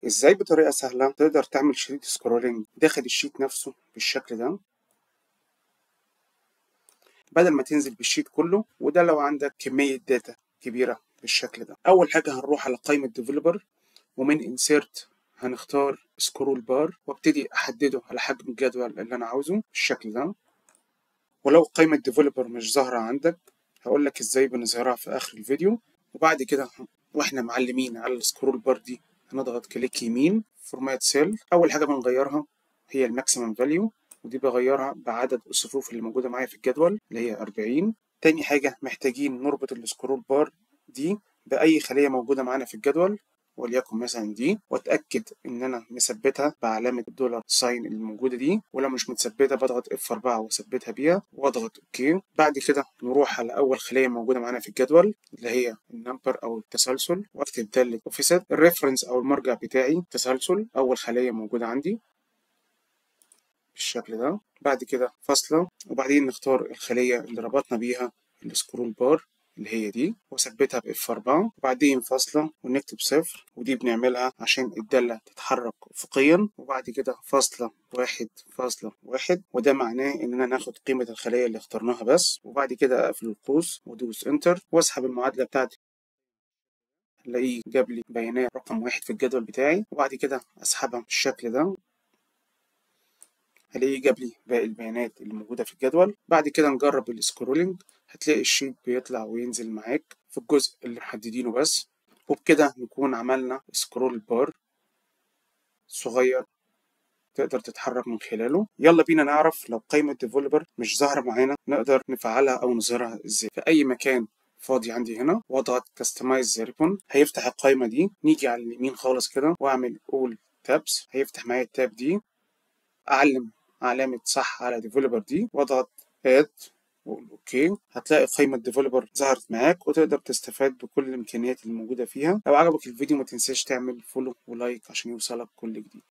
ازاي بطريقة سهلة تقدر تعمل شريط سكرولينج داخل الشيت نفسه بالشكل ده بدل ما تنزل بالشيت كله، وده لو عندك كمية داتا كبيرة بالشكل ده. أول حاجة هنروح على قائمة ديفلوبر، ومن انسيرت هنختار سكرول بار وابتدي أحدده على حجم الجدول اللي أنا عاوزه بالشكل ده. ولو قائمة ديفلوبر مش ظاهرة عندك هقولك ازاي بنظهرها في آخر الفيديو. وبعد كده واحنا معلمين على السكرول بار دي هنضغط كليك يمين فورمات سيل. أول حاجة بنغيرها هي الماكسيمم فاليو، ودي بغيرها بعدد الصفوف اللي موجودة معايا في الجدول اللي هي 40. تاني حاجة محتاجين نربط السكرول بار دي بأي خلية موجودة معانا في الجدول، وليكن مثلا دي، واتاكد ان انا مثبتها بعلامه الدولار ساين الموجوده دي، ولو مش متثبته بضغط F4 واثبتها بيها واضغط اوكي. بعد كده نروح على اول خليه موجوده معانا في الجدول اللي هي النمبر او التسلسل، واكتب داله اوفيسات. الريفرنس او المرجع بتاعي تسلسل اول خليه موجوده عندي بالشكل ده. بعد كده فاصله، وبعدين نختار الخليه اللي ربطنا بيها السكرول بار اللي هي دي وثبتها ب F4، وبعدين فاصلة ونكتب صفر، ودي بنعملها عشان الدالة تتحرك أفقيا. وبعد كده فاصلة 1.1، وده معناه إننا ناخد قيمة الخلية اللي اخترناها بس. وبعد كده أقفل القوس وأدوس انتر وأسحب المعادلة بتاعتي، ألاقيه جاب لي بيانات رقم 1 في الجدول بتاعي. وبعد كده أسحبها بالشكل ده هلاقيه جاب لي باقي البيانات اللي موجودة في الجدول. بعد كده نجرب السكرولينج، هتلاقي الشيت بيطلع وينزل معاك في الجزء اللي محددينه بس. وبكده نكون عملنا سكرول بار صغير تقدر تتحرك من خلاله. يلا بينا نعرف لو قائمة ديفلوبر مش ظاهرة معانا نقدر نفعلها أو نظهرها ازاي. في أي مكان فاضي عندي هنا واضغط كاستمايز ريبون هيفتح القائمة دي. نيجي على اليمين خالص كده واعمل اول تابس هيفتح معايا التاب دي. أعلم علامة صح على ديفلوبر دي واضغط اد واقول اوكي. هتلاقي قائمة ديفلوبر ظهرت معاك وتقدر تستفاد بكل الامكانيات اللي موجودة فيها. لو عجبك الفيديو ما تنساش تعمل فولو ولايك عشان يوصلك كل جديد.